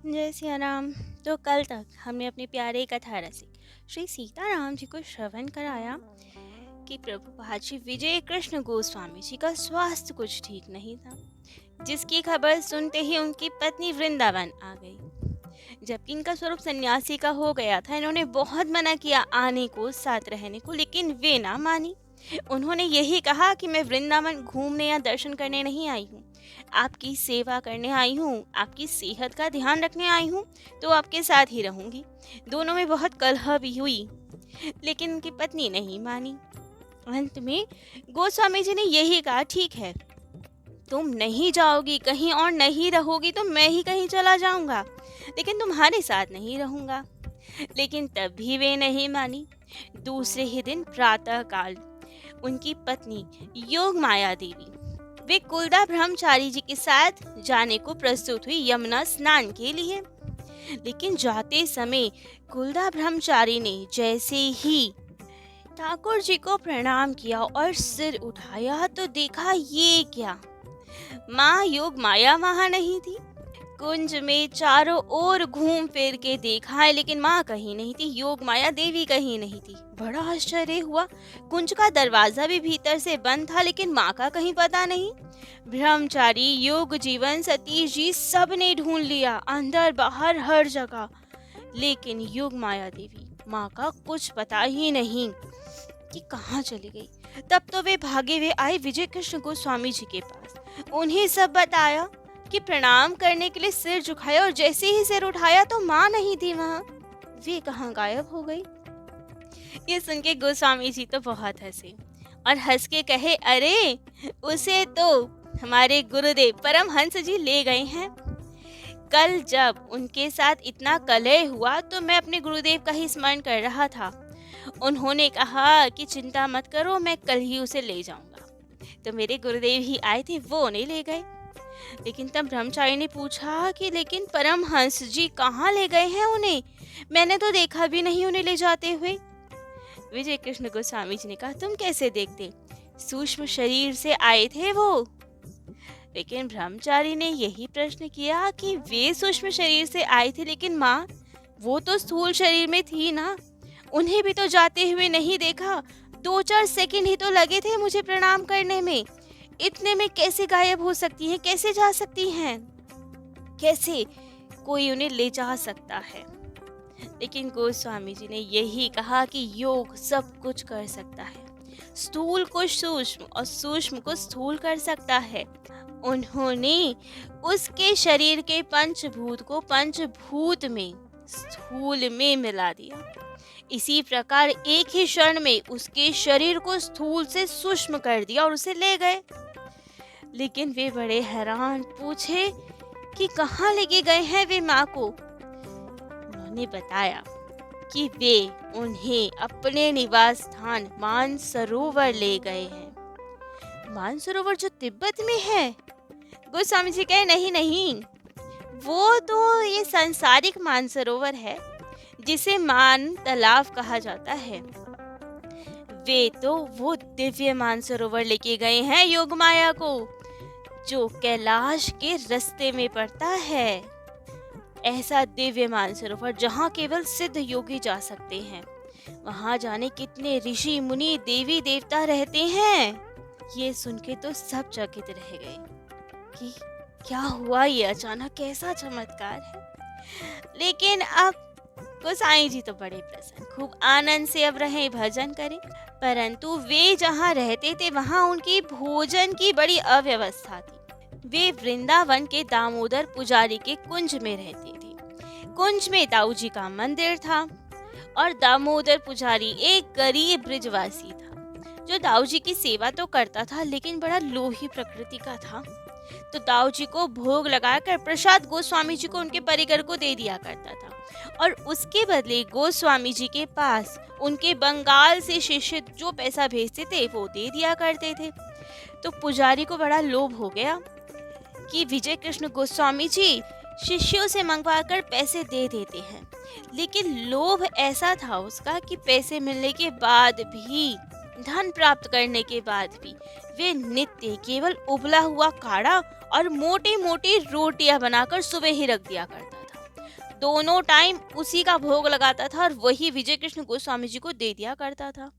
जय सिया राम। तो कल तक हमने अपने प्यारे कथा रसिक श्री सीताराम जी को श्रवण कराया कि प्रभुपाद श्री विजय कृष्ण गोस्वामी जी का स्वास्थ्य कुछ ठीक नहीं था, जिसकी खबर सुनते ही उनकी पत्नी वृंदावन आ गई। जबकि इनका स्वरूप सन्यासी का हो गया था, इन्होंने बहुत मना किया आने को, साथ रहने को, लेकिन वे ना मानी। उन्होंने यही कहा कि मैं वृंदावन घूमने या दर्शन करने नहीं आई हूँ, आपकी सेवा करने आई हूँ, आपकी सेहत का ध्यान रखने आई हूँ, तो आपके साथ ही रहूंगी। दोनों में बहुत कलह भी हुई, लेकिन उनकी पत्नी नहीं मानी। अंत में गोस्वामी जी ने यही कहा, ठीक है, तुम नहीं जाओगी, कहीं और नहीं रहोगी तो मैं ही कहीं चला जाऊंगा, लेकिन तुम्हारे साथ नहीं रहूंगा। लेकिन तब भी वे नहीं मानी। दूसरे ही दिन प्रातः काल उनकी पत्नी योग माया देवी वे कुलदा ब्रह्मचारी जी के साथ जाने को प्रस्तुत हुई यमुना स्नान के लिए। लेकिन जाते समय कुलदा ब्रह्मचारी ने जैसे ही ठाकुर जी को प्रणाम किया और सिर उठाया तो देखा ये क्या, माँ योग माया वहां नहीं थी। कुंज में चारों ओर घूम फिर के देखा है, लेकिन माँ कहीं नहीं थी, योग माया देवी कहीं नहीं थी। बड़ा आश्चर्य हुआ। कुंज का दरवाजा भी भीतर से बंद था, लेकिन माँ का कहीं पता नहीं। ब्रह्मचारी, योग जीवन, सतीश जी सब ने ढूंढ लिया, अंदर बाहर हर जगह, लेकिन योग माया देवी माँ का कुछ पता ही नहीं कि कहाँ चली गई। तब तो वे भागे हुए आए विजय कृष्ण गोस्वामी जी के पास, उन्हें सब बताया कि प्रणाम करने के लिए सिर झुकाया, और जैसे ही सिर उठाया तो माँ नहीं थी वहाँ, वे कहाँ गायब हो गई। ये सुन के गोस्वामी जी तो बहुत हंसे और हंस के कहे, अरे उसे तो हमारे गुरुदेव परमहंस जी ले गए हैं। कल जब उनके साथ इतना कलह हुआ तो मैं अपने गुरुदेव का ही स्मरण कर रहा था। उन्होंने कहा कि चिंता मत करो, मैं कल ही उसे ले जाऊंगा। तो मेरे गुरुदेव ही आए थे, वो उन्हें ले गए। लेकिन तब ब्रह्मचारी ने पूछा कि लेकिन परमहंस जी कहाँ ले गए हैं उन्हें, मैंने तो देखा भी नहीं उन्हें ले जाते हुए। विजय कृष्ण गोस्वामी जी ने कहा, तुम कैसे देखते, सूक्ष्म शरीर से आए थे वो। लेकिन ब्रह्मचारी ने यही प्रश्न किया कि वे सूक्ष्म शरीर से आए थे, लेकिन माँ वो तो स्थूल शरीर में थी ना, उन्हें भी तो जाते हुए नहीं देखा। 2-4 सेकंड ही तो लगे थे मुझे प्रणाम करने में, इतने में कैसे गायब हो सकती हैं, कैसे जा सकती हैं, कैसे कोई उन्हें ले जा सकता है। लेकिन गोस्वामी जी ने यही कहा कि योग सब कुछ कर सकता है, स्थूल को सूक्ष्म और सूक्ष्म को स्थूल कर सकता है। उन्होंने उसके शरीर के पंचभूत को पंचभूत में, स्थूल में मिला दिया। इसी प्रकार एक ही क्षण में उसके शरीर को स्थूल से सूक्ष्म कर दिया और उसे ले गए। लेकिन वे बड़े हैरान, पूछे कि कहाँ लेके गए हैं वे माँ को। उन्होंने बताया कि वे उन्हें अपने निवास स्थान मानसरोवर ले गए हैं। मानसरोवर जो तिब्बत में है? गोस्वामी जी कहे, नहीं नहीं, वो तो ये सांसारिक मानसरोवर है जिसे मान तालाब कहा जाता है। वे तो वो दिव्य मानसरोवर लेके गए हैं योगमाया को, जो कैलाश के रास्ते में पड़ता है। ऐसा दिव्य मानसरोवर जहाँ केवल सिद्ध योगी जा सकते हैं। वहाँ जाने कितने ऋषि मुनि देवी देवता रहते हैं। ये सुन के तो सब चकित रह गए कि क्या हुआ, ये अचानक कैसा चमत्कार है। लेकिन अब गोसाई जी तो बड़े प्रसन्न, खूब आनंद से अब रहे भजन करें। परंतु वे जहाँ रहते थे वहाँ उनकी भोजन की बड़ी अव्यवस्था थी। वे वृंदावन के दामोदर पुजारी के कुंज में रहते थे। कुंज में दाऊ जी का मंदिर था और दामोदर पुजारी एक गरीब ब्रिजवासी था, जो दाऊ जी की सेवा तो करता था, लेकिन बड़ा लोभी प्रकृति का था। तो दाऊ जी को भोग लगाकर प्रसाद गोस्वामी जी को, उनके परिकर को दे दिया करता था, और उसके बदले गोस्वामी जी के पास उनके बंगाल से शिष्य जो पैसा भेजते थे वो दे दिया करते थे। तो पुजारी को बड़ा लोभ हो गया कि विजय कृष्ण गोस्वामी जी शिष्यों से मंगवाकर पैसे दे देते हैं, लेकिन लोभ ऐसा था उसका कि पैसे मिलने के बाद भी, धन प्राप्त करने के बाद भी वे नित्य केवल उबला हुआ काढ़ा और मोटी मोटी रोटियां बनाकर सुबह ही रख दिया करता था। दोनों टाइम उसी का भोग लगाता था और वही विजय कृष्ण गोस्वामी जी को दे दिया करता था।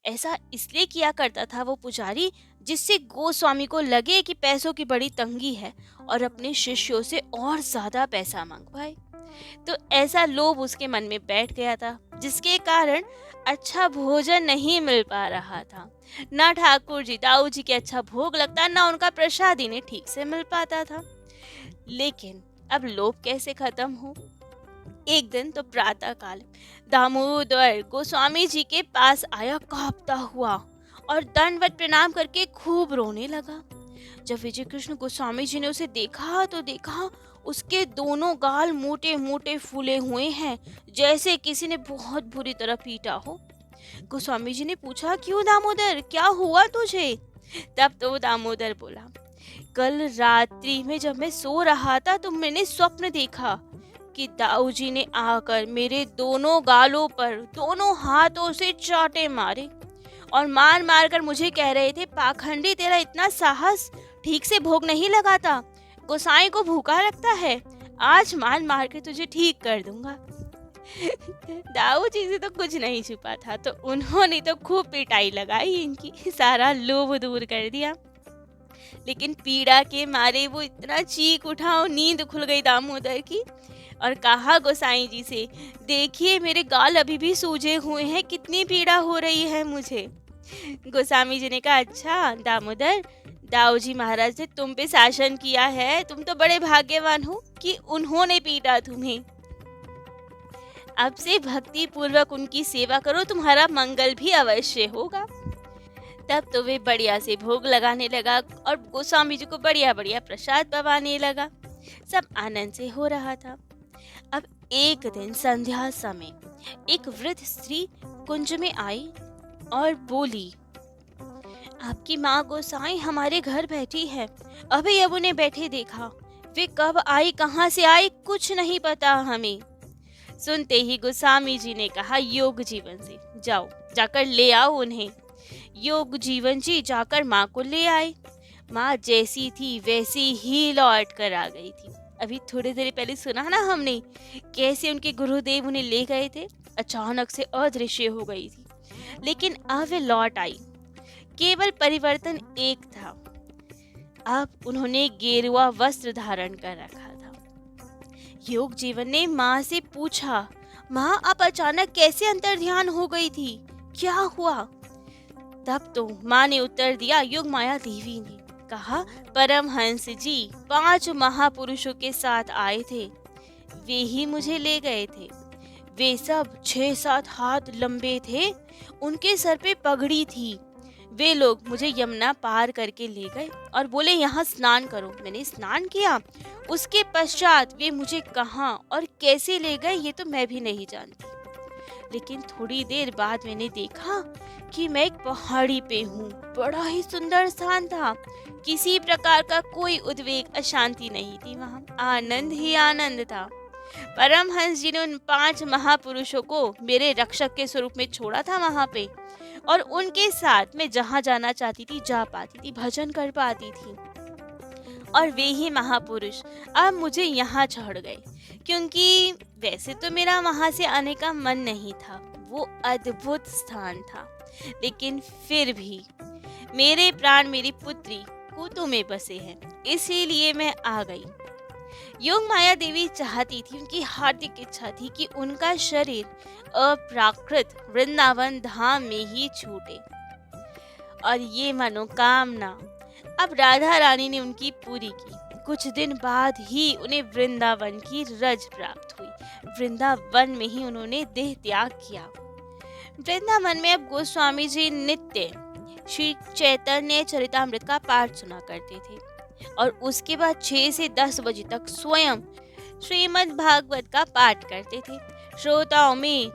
ऐसा इसलिए किया करता था वो पुजारी, जिससे गोस्वामी को लगे कि पैसों की बड़ी तंगी है और अपने शिष्यों से और ज्यादा पैसा मंगवाए। तो ऐसा लोभ उसके मन में बैठ गया था, जिसके कारण अच्छा भोजन नहीं मिल पा रहा था। ना ठाकुर जी दाऊ जी के अच्छा भोग लगता, ना उनका प्रसाद इन्हें ठीक से मिल पाता था। लेकिन अब लोभ कैसे खत्म हो? एक दिन तो प्रातः काल दामोदर गोस्वामी जी के पास आया कांपता हुआ और दंडवत प्रणाम करके खूब रोने लगा। जब विजय कृष्ण गोस्वामी जी ने उसे देखा तो देखा उसके दोनों गाल मोटे मोटे फूले हुए हैं, जैसे किसी ने बहुत बुरी तरह पीटा हो। गोस्वामी जी ने पूछा, क्यों दामोदर, क्या हुआ तुझे? तब तो दामोदर बोला, कल रात्रि में जब मैं सो रहा था तो मैंने स्वप्न देखा कि दाऊ जी ने आकर मेरे दोनों गालों पर दोनों हाथों से चांटे मारे और मार मार कर मुझे कह रहे थे, पाखंडी, तेरा इतना साहस, ठीक से भोग नहीं लगाता, गोसाई को भूखा लगता है, आज मार मार के तुझे ठीक कर दूंगा। दाऊ जी से तो कुछ नहीं छुपा था, तो उन्होंने तो खूब पिटाई लगाई, इनकी सारा लोभ दूर कर दिया। लेकिन पीड़ा के मारे वो इतना चीख उठा और नींद खुल गई दामोदर की, और कहा गोसाई जी से, देखिए मेरे गाल अभी भी सूजे हुए हैं, कितनी पीड़ा हो रही है मुझे। गोस्वामी जी ने कहा, अच्छा दामोदर, दाऊ जी महाराज ने तुम पे शासन किया है, तुम तो बड़े भाग्यवान हो कि उन्होंने पीटा तुम्हें। अब से भक्ति पूर्वक उनकी सेवा करो, तुम्हारा मंगल भी अवश्य होगा। तब तो वे बढ़िया से भोग लगाने लगा और गोस्वामी जी को बढ़िया बढ़िया प्रसाद पवाने लगा। सब आनंद से हो रहा था। अब एक दिन संध्या समय एक वृद्ध स्त्री कुंज में आई और बोली, आपकी माँ गोसाई हमारे घर बैठी है, अभी अब उन्हें बैठे देखा, वे कब आई, कहाँ से आई, कुछ नहीं पता हमें। सुनते ही गोस्वामी जी ने कहा, योग जीवन से जाओ, जाकर ले आओ उन्हें। योग जीवन जी जाकर माँ को ले आए। माँ जैसी थी वैसी ही लौट कर आ गई थी। अभी थोड़ी देर पहले सुना ना हमने कैसे उनके गुरुदेव उन्हें ले गए थे, अचानक से अदृश्य हो गई थी, लेकिन अब वे लौट आई। केवल परिवर्तन एक था, अब उन्होंने गेरुआ वस्त्र धारण कर रखा था। योग जीवन ने माँ से पूछा, माँ आप अचानक कैसे अंतर्ध्यान हो गई थी, क्या हुआ? तब तो माँ ने उत्तर दिया, योग माया देवी ने कहा, परमहंस जी 5 महापुरुषों के साथ आए थे, वे ही मुझे ले गए थे। वे सब 6-7 हाथ लंबे थे, उनके सर पे पगड़ी थी। वे लोग मुझे यमुना पार करके ले गए और बोले, यहाँ स्नान करो। मैंने स्नान किया, उसके पश्चात वे मुझे कहाँ और कैसे ले गए ये तो मैं भी नहीं जानती, लेकिन थोड़ी देर बाद मैंने देखा कि मैं एक पहाड़ी पे हूँ। बड़ा ही सुंदर स्थान था, किसी प्रकार का कोई उद्वेग अशांति नहीं थी, वहाँ आनंद ही आनंद था। परमहंस जी ने उन 5 महापुरुषों को मेरे रक्षक के स्वरूप में छोड़ा था वहाँ पे, और उनके साथ मैं जहाँ जाना चाहती थी जा पाती थी, भजन कर पाती थी। और वे ही महापुरुष अब मुझे यहाँ छोड़ गए, क्योंकि वैसे तो मेरा वहाँ से आने का मन नहीं था, वो अद्भुत स्थान था, लेकिन फिर भी मेरे प्राण मेरी पुत्री कूतु में बसे हैं, इसीलिए मैं आ गई। योग माया देवी चाहती थी, उनकी हार्दिक इच्छा थी कि उनका शरीर अप्राकृत वृंदावन धाम में ही छूटे, और ये मनोकामना अब राधा रानी ने उनकी पूरी की। कुछ दिन बाद ही उन्हें वृंदावन की रज प्राप्त हुई। वृंदावन में ही उन्होंने देह त्याग किया। वृंदावन में अब गोस्वामी जी नित्य श्री चैतन्य चरितामृत का पाठ सुना करते थे, और उसके बाद 6 से 10 बजे तक स्वयं श्रीमद् भागवत का पाठ करते थे। श्रोताओं में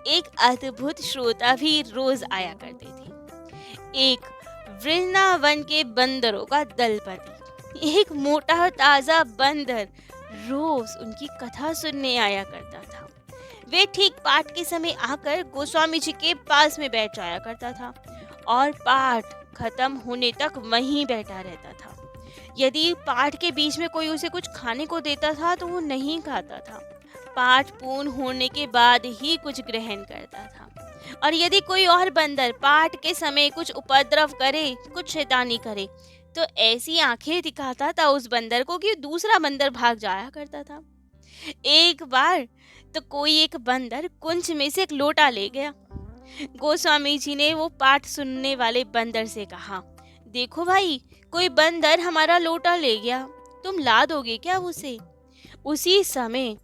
एक अद्भुत श्रोता भी रोज आया करते थे, एक वृंदावन के बंदरों का दलपति, एक मोटा और ताजा बंदर रोज उनकी कथा सुनने आया करता था। वे ठीक पाठ के समय आकर गोस्वामी जी के पास में बैठ जाया करता था और पाठ खत्म होने तक वहीं बैठा रहता था। यदि पाठ के बीच में कोई उसे कुछ खाने को देता था तो वो नहीं खाता था। पाठ पूर्ण होने के बाद ही कुछ ग्रहण करता था, और यदि कोई और बंदर पाठ के समय कुछ उपद्रव करे, कुछ शैतानी करे, तो ऐसी आंखें दिखाता था उस बंदर को कि दूसरा बंदर भाग जाया करता था। एक बार तो कोई एक बंदर कुंज में से एक लोटा ले गया। गोस्वामी जी ने वो पाठ सुनने वाले बंदर से कहा, देखो भाई, कोई बंदर हमारा लोटा ले गया, तुम ला दोगे क्या उसे? उसी समय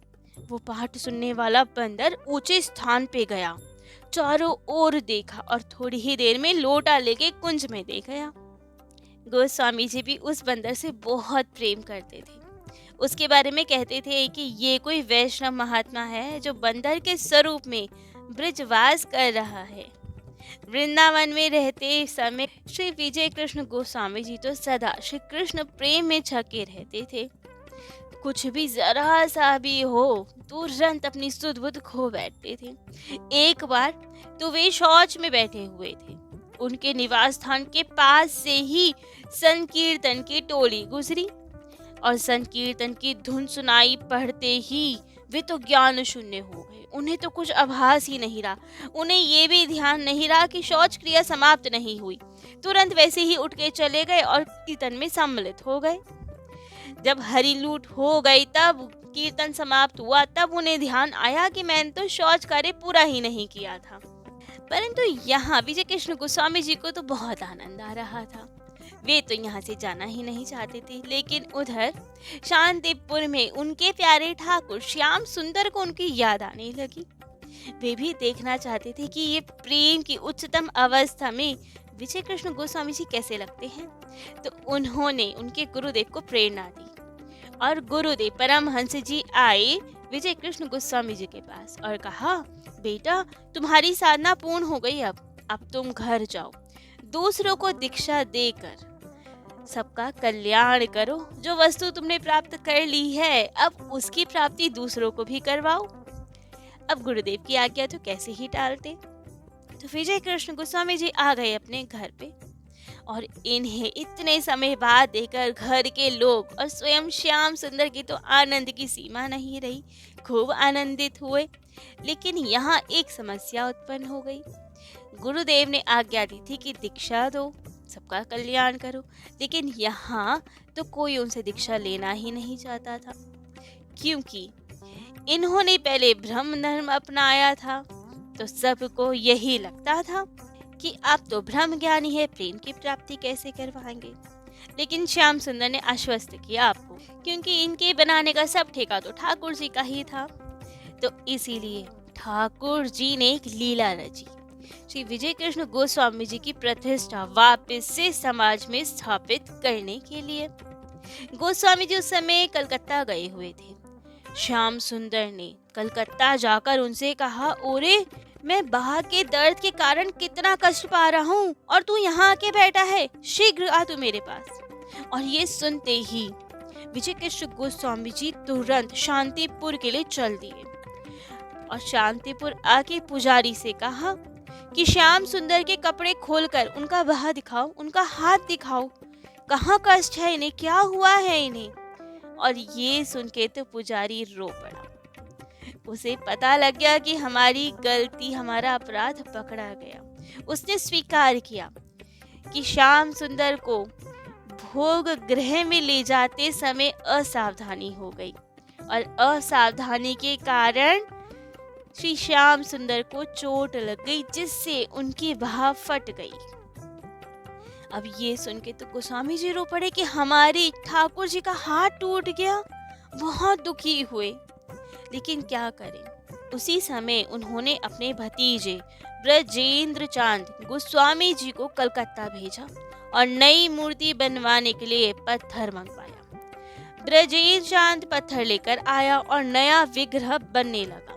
वो पाठ सुनने वाला बंदर ऊंचे स्थान पे गया, चारों ओर देखा और थोड़ी ही देर में लोटा लेके कुंज में दे गया। गोस्वामी जी भी उस बंदर से बहुत प्रेम करते थे। उसके बारे में कहते थे कि ये कोई वैष्णव महात्मा है जो बंदर के स्वरूप में ब्रजवास कर रहा है। वृंदावन में रहते समय श्री विजय कृष्ण गोस्वामी जी तो सदा श्री कृष्ण प्रेम में छके रहते थे। कुछ भी जरा सा भी हो तुरंत अपनी सुध बुध खो बैठते थे। एक बार तो वे शौच में बैठे हुए थे, उनके निवास स्थान के पास से ही संकीर्तन की टोली गुजरी और संकीर्तन की धुन सुनाई पड़ते ही वे तो ज्ञान शून्य हो गए। उन्हें तो कुछ आभास ही नहीं रहा, उन्हें ये भी ध्यान नहीं रहा कि शौच क्रिया समाप्त नहीं हुई। तुरंत वैसे ही उठ के चले गए और कीर्तन में सम्मिलित हो गए। जब हरि लूट हो गई, तब कीर्तन समाप्त हुआ, तब उन्हें ध्यान आया कि मैंने तो शौच कार्य पूरा ही नहीं किया था। परंतु यहाँ विजय कृष्ण गोस्वामी जी को तो बहुत आनंद आ रहा था। वे तो यहाँ से जाना ही नहीं चाहते थे, लेकिन उधर शांतिपुर में उनके प्यारे ठाकुर श्याम सुंदर को उनकी याद आने लगी। वे भी देखना चाहते थे कि ये प्रेम की उच्चतम अवस्था में विजय कृष्ण गोस्वामी जी कैसे लगते हैं। तो उन्होंने उनके गुरुदेव को प्रेरणा दी और गुरुदेव परमहंस जी आए विजय कृष्ण गोस्वामी जी के पास और कहा, बेटा, तुम्हारी साधना पूर्ण हो गई, अब तुम घर जाओ, दूसरों को दीक्षा देकर सबका कल्याण करो। जो वस्तु तुमने प्राप्त कर ली है, अब उसकी प्राप्ति दूसरों को भी करवाओ। अब गुरुदेव की आज्ञा तो कैसे ही टालते। तो विजय कृष्ण गोस्वामी जी आ गए अपने घर पे और इन्हें इतने समय बाद देखकर घर के लोग और स्वयं श्याम सुंदर की तो आनंद की सीमा नहीं रही, खूब आनंदित हुए। लेकिन यहाँ एक समस्या उत्पन्न हो गई। गुरुदेव ने आज्ञा दी थी कि दीक्षा दो, सबका कल्याण करो, लेकिन यहाँ तो कोई उनसे दीक्षा लेना ही नहीं चाहता था, क्योंकि इन्होंने पहले ब्रह्म धर्म अपनाया था। तो सबको यही लगता था कि आप तो ब्रह्म ज्ञानी है, प्रेम की प्राप्ति कैसे करवाएंगे। लेकिन श्याम सुंदर ने आश्वस्त किया आपको, क्योंकि इनके बनाने का सब ठेका तो ठाकुर जी का ही था। तो इसीलिए ठाकुर जी ने एक लीला रची, श्री विजय कृष्ण गोस्वामी जी की प्रतिष्ठा वापस से समाज में स्थापित करने के लिए। गोस्वामी जी उस समय कलकत्ता गए हुए थे। श्याम सुंदर ने कलकत्ता जाकर उनसे कहा, ओरे, मैं बाहर के दर्द के कारण कितना कष्ट पा रहा हूँ और तू यहाँ आके बैठा है, शीघ्र आ तू मेरे पास। और ये सुनते ही विजय कृष्ण गोस्वामी जी तुरंत शांतिपुर के लिए चल दिए और शांतिपुर आके पुजारी से कहा कि श्याम सुंदर के कपड़े खोलकर उनका बाह दिखाओ, उनका हाथ दिखाओ, कहाँ कष्ट है इन्हें, क्या हुआ है इन्हें। और ये सुन के तो पुजारी रो पड़ा। उसे पता लग गया कि हमारी गलती, हमारा अपराध पकड़ा गया। उसने स्वीकार किया कि श्याम सुंदर को भोग गृह में ले जाते समय असावधानी हो गई और असावधानी के कारण श्री श्याम सुंदर को चोट लग गई, जिससे उनकी बाह फट गई। अब ये सुन के तो गोस्वामी जी रो पड़े कि हमारी ठाकुर जी का हाथ टूट गया। बहुत दुखी हुए, लेकिन क्या करें। उसी समय उन्होंने अपने भतीजे ब्रजेंद्र चांद गोस्वामी जी को कलकत्ता भेजा और नई मूर्ति बनवाने के लिए पत्थर मंगवाया। ब्रजेंद्र चांद पत्थर लेकर आया और नया विग्रह बनने लगा।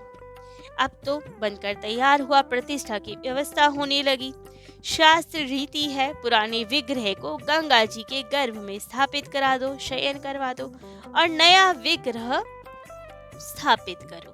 अब तो बनकर तैयार हुआ, प्रतिष्ठा की व्यवस्था होने लगी। शास्त्र रीति है, पुराने विग्रह को गंगा जी के गर्भ में स्थापित करा दो, शयन करवा दो और नया विग्रह स्थापित करो।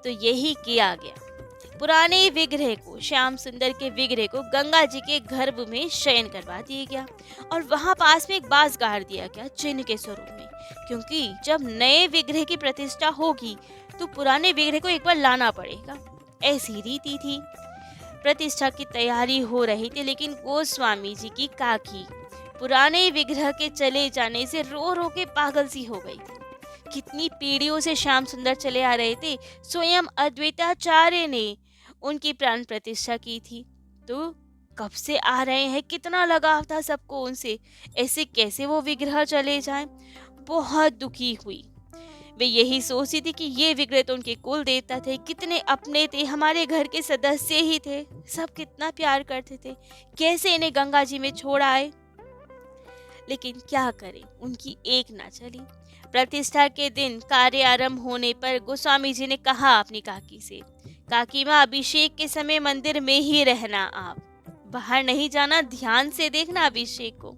तो यही किया गया। पुराने विग्रह को, श्याम सुंदर के विग्रह को गंगा जी के गर्भ में शयन करवा दिया गया और वहां पास में एक बांस गाड़ दिया गया चिन्ह के स्वरूप में, क्योंकि जब नए विग्रह की प्रतिष्ठा होगी तो पुराने विग्रह को एक बार लाना पड़ेगा। ऐसी रीति थी। प्रतिष्ठा की तैयारी हो रही थी, लेकिन गोस्वामी जी की काकी पुराने विग्रह के चले जाने से रो रो के पागल सी हो गई थी। कितनी पीढ़ियों से श्याम सुंदर चले आ रहे थे, स्वयं अद्वैताचार्य ने उनकी प्राण प्रतिष्ठा की थी, तो कब से आ रहे हैं, कितना लगाव था सबको उनसे, ऐसे कैसे वो विग्रह चले जाएं। बहुत दुखी हुई। वे यही सोचती थी कि ये विग्रह तो उनके कुल देवता थे, कितने अपने थे, हमारे घर के सदस्य ही थे, सब कितना प्यार करते थे, कैसे इन्हें गंगा जी में छोड़ आए। लेकिन क्या करें, उनकी एक ना चली। प्रतिष्ठा के दिन कार्य आरंभ होने पर गोस्वामी जी ने कहा अपनी काकी से, काकी माँ, अभिषेक के समय मंदिर में ही रहना, आप बाहर नहीं जाना, ध्यान से देखना अभिषेक को।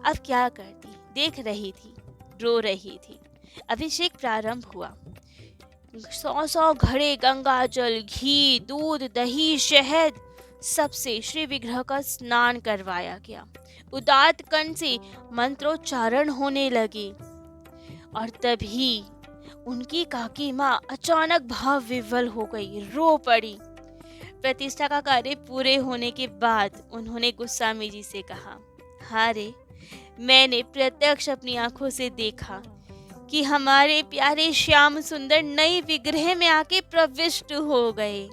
अब क्या करती, देख रही थी, रो रही थी। अभिषेक प्रारंभ हुआ। 100 घड़े गंगा जल, घी, दूध, दही, शहद, सबसे श्री विग्रह का स्नान करवाया गया। उदात्त कंठ से मंत्रोच्चारण होने लगे और तभी उनकी काकी माँ अचानक भाव विह्वल हो गई, रो पड़ी। प्रतिष्ठा का कार्य पूरे होने के बाद उन्होंने गोस्वामी जी से कहा, हाँ रे, मैंने प्रत्यक्ष अपनी आंखों से देखा कि हमारे प्यारे श्याम सुंदर नई विग्रह में आके प्रविष्ट हो गए।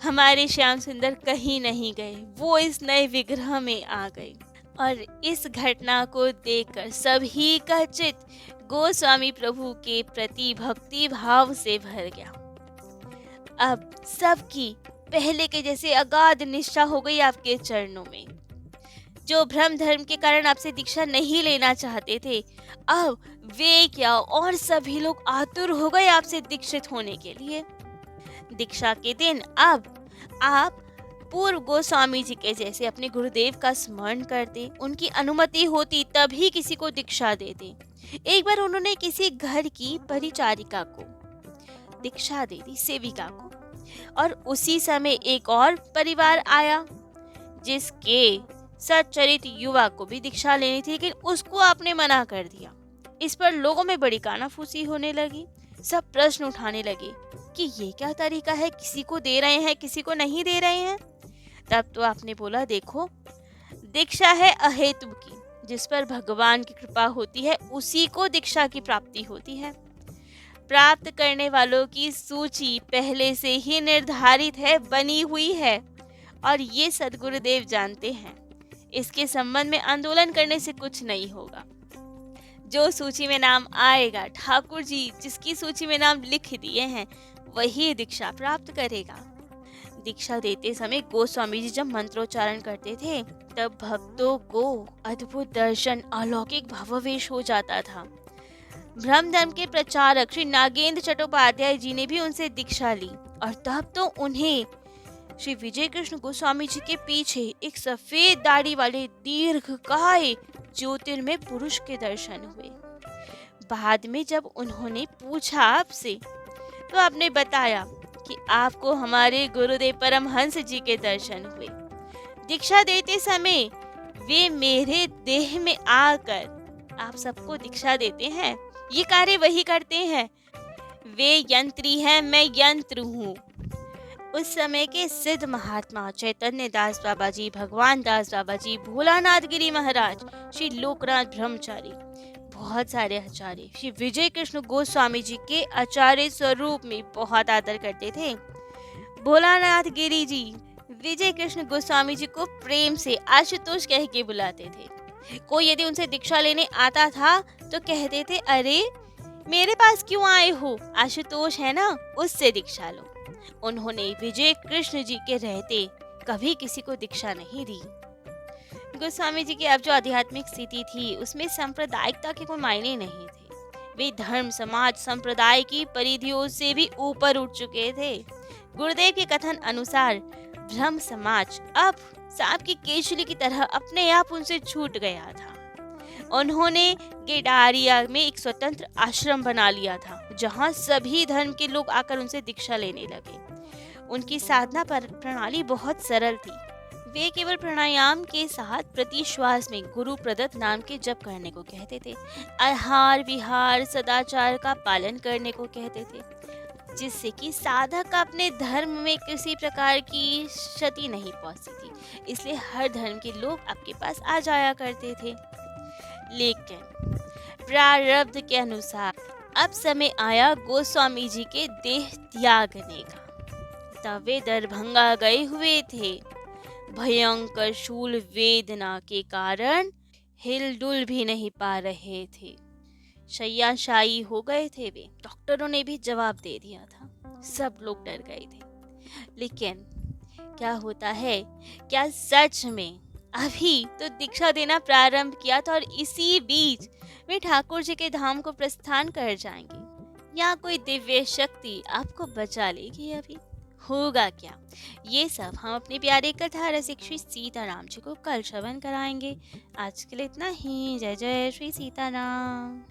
हमारे श्याम सुंदर कहीं नहीं गए, वो इस नए विग्रह में आ गए। और इस घटना को देखकर सभी का चित्त गोस्वामी प्रभु के प्रति भक्ति भाव से भर गया। अब सबकी पहले के जैसे अगाध निष्ठा हो गई आपके चरणों में। जो भ्रम धर्म के कारण आपसे दीक्षा नहीं लेना चाहते थे, अब वे क्या और सभी लोग आतुर हो गए आपसे दीक्षित होने के लिए। दीक्षा के दिन अब आप पूर्व गोस्वामी जी के जैसे अपने गुरुदेव का स्मरण करते, उनकी अनुमति होती तभी किसी को दीक्षा देते। एक बार उन्होंने किसी घर की परिचारिका को दीक्षा दे दी, सेविका को, और उसी समय एक और परिवार आया जिसके सच्चरित युवा को भी दीक्षा लेनी थी, लेकिन उसको आपने मना कर दिया। इस पर लोगों में बड़ी कानाफूसी होने लगी। सब प्रश्न उठाने लगे कि ये क्या तरीका है, किसी को दे रहे हैं, किसी को नहीं दे रहे हैं। तब तो आपने बोला, देखो, दीक्षा है अहेतु की, जिस पर भगवान की कृपा होती है उसी को दीक्षा की प्राप्ति होती है। प्राप्त करने वालों की सूची पहले से ही निर्धारित है, बनी हुई है, और ये सद्गुरुदेव जानते हैं। इसके संबंध में आंदोलन करने से कुछ नहीं होगा। जो सूची में नाम आएगा, ठाकुर जी जिसकी सूची में नाम लिख दिए हैं, वही दीक्षा प्राप्त करेगा। दीक्षा देते समय गोस्वामी जी जब मंत्रोच्चारण करते थे, तब भक्तों को अद्भुत दर्शन, अलौकिक भावावेश हो जाता था। ब्रह्म धर्म के प्रचारक श्री नागेंद्र चट्टोपाध्याय जी ने भी उनसे दीक्षा ली, और तब तो उन्हें श्री विजय कृष्ण गोस्वामी जी के पीछे एक सफेद दाढ़ी वाले दीर्घकाय ज्योतिर्मय पुरुष के दर्शन हुए। बाद में जब उन्होंने पूछा आपसे, तो आपने बताया कि आपको हमारे गुरुदेव परमहंस जी के दर्शन हुए। दीक्षा देते समय वे मेरे देह में आकर आप सबको दीक्षा देते हैं। ये कार्य वही करते हैं। वे यंत्री हैं, मैं यंत्र हूँ। उस समय के सिद्ध महात्मा चैतन्य दास बाबा जी, भगवान दास बाबा जी, भोलानाथ गिरी महाराज, श्री लोकनाथ ब्रह्मचारी, बहुत सारे आचार्य श्री विजय कृष्ण गोस्वामी जी के आचार्य स्वरूप में बहुत आदर करते थे। भोलानाथ गिरी जी विजय कृष्ण गोस्वामी जी को प्रेम से आशुतोष कह के बुलाते थे। कोई यदि उनसे दीक्षा लेने आता था तो कहते थे, अरे मेरे पास क्यों आए हो, आशुतोष है ना, उससे दीक्षा लो। उन्होंने विजय कृष्ण जी के रहते कभी किसी को दीक्षा नहीं दी। गोस्वामी जी की अब जो आध्यात्मिक स्थिति थी, उसमें सांप्रदायिकता के कोई मायने नहीं थे। वे धर्म, समाज, संप्रदाय की परिधियों से भी ऊपर उठ चुके थे। गुरुदेव के कथन अनुसार ब्रह्म समाज अब सांप की केचुली की तरह अपने आप उनसे छूट गया था। उन्होंने गेडारिया में एक स्वतंत्र आश्रम बना लिया था, जहां सभी धर्म के लोग आकर उनसे दीक्षा लेने लगे। उनकी साधना प्रणाली बहुत सरल थी। वे केवल प्राणायाम के साथ प्रति श्वास में गुरु प्रदत्त नाम के जप करने को कहते थे। आहार विहार सदाचार का पालन करने को कहते थे, जिससे कि साधक अपने धर्म में किसी प्रकार की क्षति नहीं पहुंचती थी। इसलिए हर धर्म के लोग आपके पास आ जाया करते थे। लेकिन प्रारब्ध के अनुसार अब समय आया गोस्वामी जी के देह त्यागने का। तब वे दरभंगा गए हुए थे। भयंकर शूल वेदना के कारण हिलडुल भी नहीं पा रहे थे। शय्याशायी हो गए थे वे। डॉक्टरों ने भी जवाब दे दिया था। सब लोग डर गए थे। लेकिन क्या होता है, क्या सच में अभी तो दीक्षा देना प्रारंभ किया था और इसी बीच वे ठाकुर जी के धाम को प्रस्थान कर जाएंगे, या कोई दिव्य शक्ति आपको बचा लेगी? अभी होगा क्या, ये सब हम अपने प्यारे कथा रसिक श्री सीताराम जी को कल श्रवण कराएंगे। आज के लिए इतना ही। जय जय श्री सीताराम।